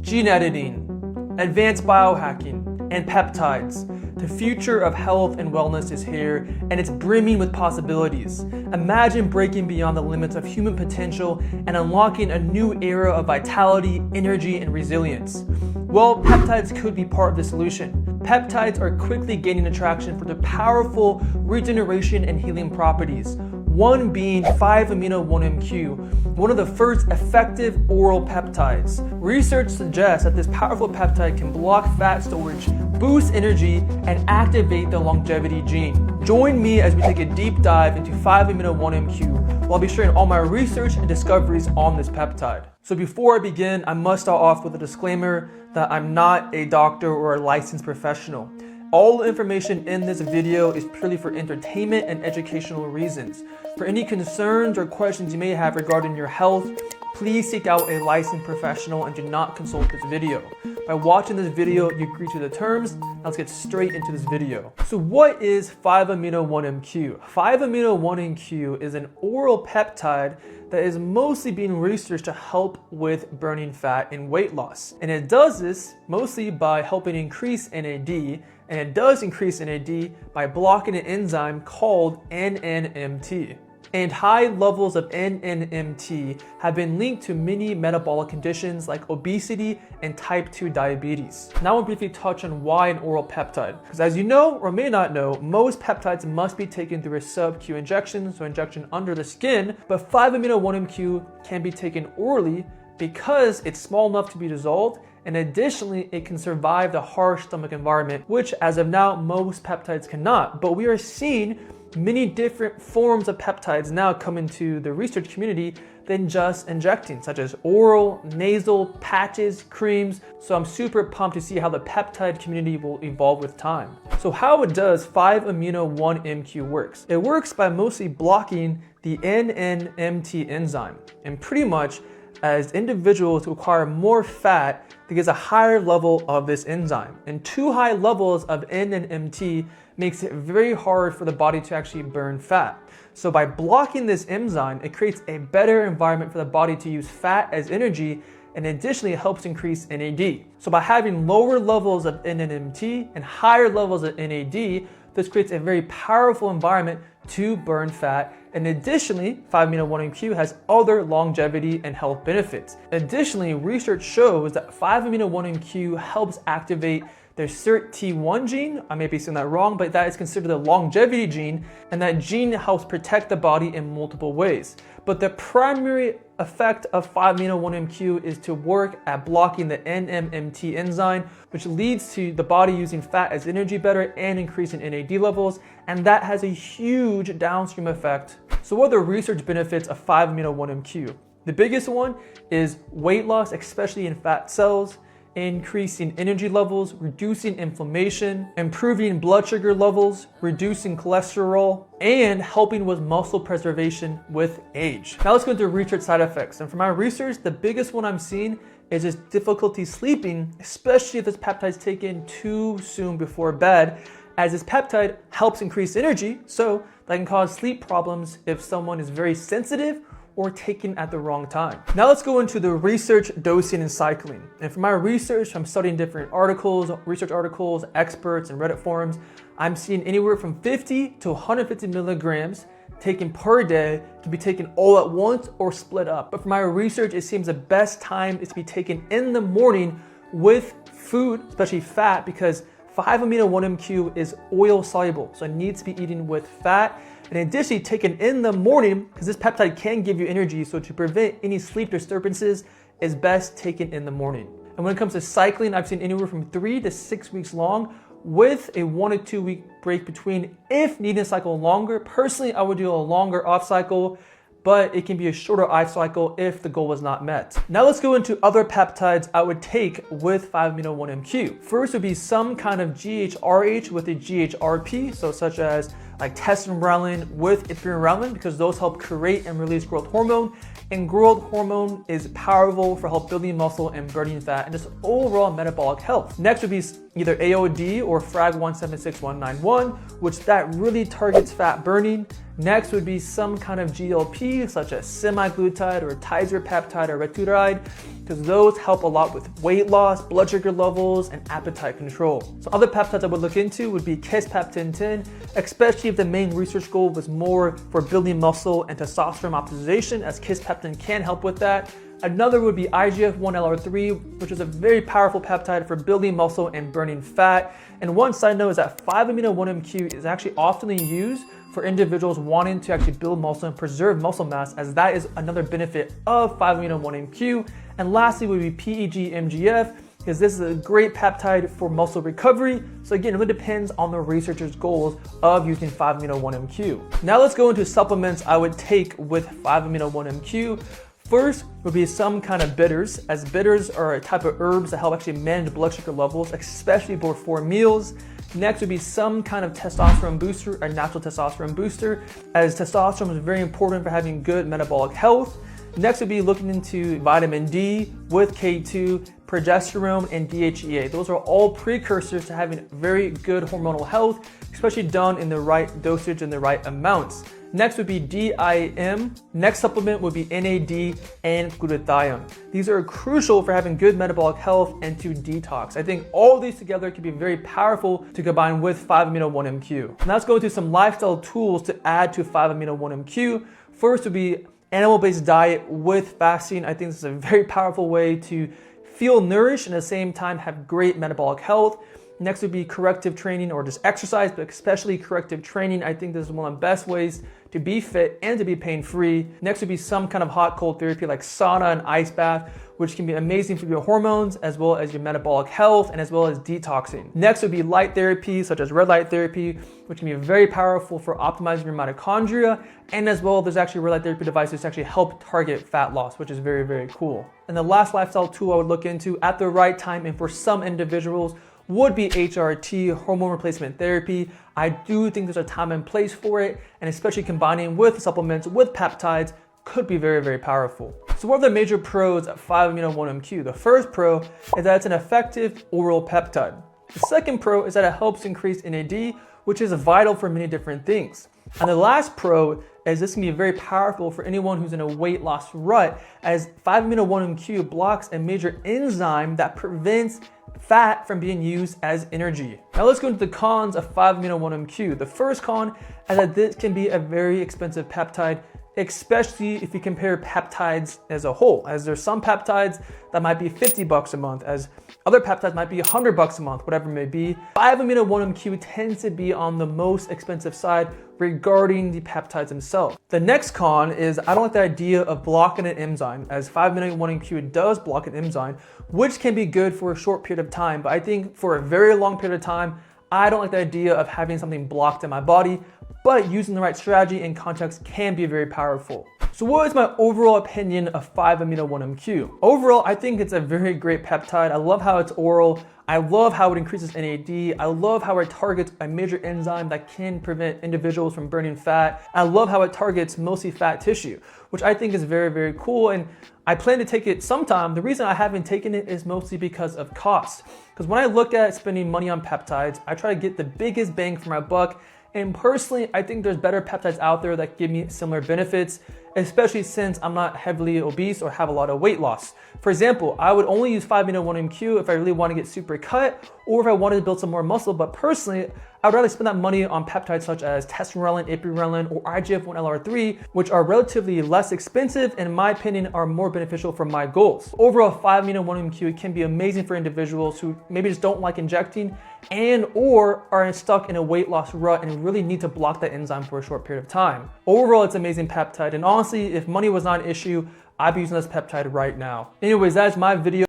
gene editing, advanced biohacking, and peptides. The future of health and wellness is here, and it's brimming with possibilities. Imagine breaking beyond the limits of human potential and unlocking a new era of vitality, energy, and resilience. Well, peptides could be part of the solution. Peptides are quickly gaining attraction for their powerful regeneration and healing properties. One being 5-amino-1-MQ, one of the first effective oral peptides. Research suggests that this powerful peptide can block fat storage, boost energy, and activate the longevity gene. Join me as we take a deep dive into 5-amino-1-MQ, while I'll be sharing all my research and discoveries on this peptide. So before I begin, I must start off with a disclaimer that I'm not a doctor or a licensed professional. All the information in this video is purely for entertainment and educational reasons. For any concerns or questions you may have regarding your health, please seek out a licensed professional and do not consult this video. By watching this video, you agree to the terms. Now let's get straight into this video. So what is 5-amino-1-MQ? 5-amino-1-MQ is an oral peptide that is mostly being researched to help with burning fat and weight loss. And it does this mostly by helping increase NAD, and it does increase NAD by blocking an enzyme called NNMT. And high levels of NNMT have been linked to many metabolic conditions like obesity and type 2 diabetes. Now I'll briefly touch on why an oral peptide. Because as you know or may not know, most peptides must be taken through a sub-Q injection, so injection under the skin, but 5-amino-1-MQ can be taken orally because it's small enough to be dissolved, and additionally, it can survive the harsh stomach environment, which as of now, most peptides cannot. But we are seeing many different forms of peptides now come into the research community than just injecting, such as oral, nasal, patches, creams. So I'm super pumped to see how the peptide community will evolve with time. So how does 5-amino-1-MQ works? It works by mostly blocking the NNMT enzyme. And pretty much as individuals who acquire more fat, they get a higher level of this enzyme. And too high levels of NNMT makes it very hard for the body to actually burn fat. So by blocking this enzyme, it creates a better environment for the body to use fat as energy, and additionally it helps increase NAD. So by having lower levels of NNMT and higher levels of NAD, this creates a very powerful environment to burn fat. And additionally, 5-amino-1-MQ has other longevity and health benefits. Additionally, research shows that 5-amino-1-MQ helps activate the SIRT-T1 gene. I may be saying that wrong, but that is considered the longevity gene, and that gene helps protect the body in multiple ways. But the primary effect of 5-amino-1-MQ is to work at blocking the NNMT enzyme, which leads to the body using fat as energy better and increasing NAD levels, and that has a huge downstream effect. So what are the research benefits of 5-amino-1-MQ? The biggest one is weight loss, especially in fat cells, increasing energy levels, reducing inflammation, improving blood sugar levels, reducing cholesterol, and helping with muscle preservation with age. Now let's go into research side effects. And for my research, the biggest one I'm seeing is just difficulty sleeping, especially if this peptide is taken too soon before bed, as this peptide helps increase energy, so that can cause sleep problems if someone is very sensitive or taken at the wrong time. Now let's go into the research, dosing, and cycling. And for my research, I'm studying different articles, research articles, experts, and Reddit forums. I'm seeing anywhere from 50 to 150 milligrams taken per day to be taken all at once or split up. But for my research, it seems the best time is to be taken in the morning with food, especially fat, because 5-amino-1-MQ is oil soluble, so it needs to be eaten with fat. And additionally, taken in the morning, because this peptide can give you energy, so to prevent any sleep disturbances, is best taken in the morning. And when it comes to cycling, I've seen anywhere from 3 to 6 weeks long, with a 1 to 2 week break between if needing to cycle longer. Personally, I would do a longer off cycle, but it can be a shorter off cycle if the goal was not met. Now let's go into other peptides I would take with 5-amino-1-MQ. First would be some kind of GHRH with a GHRP, so such as like testosterone with ipamorelin, because those help create and release growth hormone. And growth hormone is powerful for help building muscle and burning fat and just overall metabolic health. Next would be either AOD or FRAG 176191, which that really targets fat burning. Next would be some kind of GLP, such as semaglutide or tirzepatide or retatrutide, because those help a lot with weight loss, blood sugar levels, and appetite control. So other peptides I would look into would be kisspeptin-10, especially if the main research goal was more for building muscle and testosterone optimization, as kisspeptin can help with that. Another would be IGF-1LR3, which is a very powerful peptide for building muscle and burning fat. And one side note is that 5-amino-1-MQ is actually often used for individuals wanting to actually build muscle and preserve muscle mass, as that is another benefit of 5-amino-1-MQ. And lastly would be PEG-MGF, because this is a great peptide for muscle recovery. So again, it really depends on the researcher's goals of using 5-amino-1-MQ. Now let's go into supplements I would take with 5-amino-1-MQ. First would be some kind of bitters, as bitters are a type of herbs that help actually manage blood sugar levels, especially before meals. Next would be some kind of testosterone booster, a natural testosterone booster, as testosterone is very important for having good metabolic health. Next would be looking into vitamin D with K2, progesterone, and DHEA. Those are all precursors to having very good hormonal health, especially done in the right dosage and the right amounts. Next would be DIM. Next supplement would be NAD and glutathione. These are crucial for having good metabolic health and to detox. I think all of these together can be very powerful to combine with 5-amino-1-MQ. Now let's go into some lifestyle tools to add to 5-amino-1-MQ. First would be animal-based diet with fasting. I think this is a very powerful way to feel nourished and at the same time have great metabolic health. Next would be corrective training or just exercise, but especially corrective training. I think this is one of the best ways to be fit and to be pain-free. Next would be some kind of hot cold therapy like sauna and ice bath, which can be amazing for your hormones as well as your metabolic health and as well as detoxing. Next would be light therapy such as red light therapy, which can be very powerful for optimizing your mitochondria, and as well there's actually red light therapy devices to actually help target fat loss, which is very, very cool. And the last lifestyle tool I would look into at the right time and for some individuals would be HRT, hormone replacement therapy. I do think there's a time and place for it, and especially combining with supplements with peptides could be very, very powerful. So what are the major pros of 5-amino-1-MQ? The first pro is that it's an effective oral peptide. The second pro is that it helps increase NAD, which is vital for many different things. And the last pro is this can be very powerful for anyone who's in a weight loss rut, as 5-amino-1-MQ blocks a major enzyme that prevents fat from being used as energy. Now let's go into the cons of 5-amino-1-MQ. The first con is that this can be a very expensive peptide, especially if you compare peptides as a whole, as there's some peptides that might be $50 a month, as other peptides might be $100 a month, whatever it may be. 5-amino-1-MQ tends to be on the most expensive side regarding the peptides themselves. The next con is I don't like the idea of blocking an enzyme, as 5-amino-1-MQ does block an enzyme, which can be good for a short period of time, but I think for a very long period of time, I don't like the idea of having something blocked in my body, but using the right strategy and context can be very powerful. So what is my overall opinion of 5-amino-1-MQ? Overall, I think it's a very great peptide. I love how it's oral. I love how it increases NAD. I love how it targets a major enzyme that can prevent individuals from burning fat. I love how it targets mostly fat tissue, which I think is very, very cool. And I plan to take it sometime. The reason I haven't taken it is mostly because of cost. Because when I look at spending money on peptides, I try to get the biggest bang for my buck. And personally, I think there's better peptides out there that give me similar benefits, especially since I'm not heavily obese or have a lot of weight loss. For example, I would only use 5-amino-1-MQ if I really want to get super cut or if I wanted to build some more muscle, but personally, I would rather spend that money on peptides such as testosterone, ipamorelin, or IGF-1LR3, which are relatively less expensive and in my opinion are more beneficial for my goals. Overall, 5-amino-1-MQ can be amazing for individuals who maybe just don't like injecting and or are stuck in a weight loss rut and really need to block that enzyme for a short period of time. Overall, it's an amazing peptide, and honestly, if money was not an issue, I'd be using this peptide right now. Anyways, that is my video.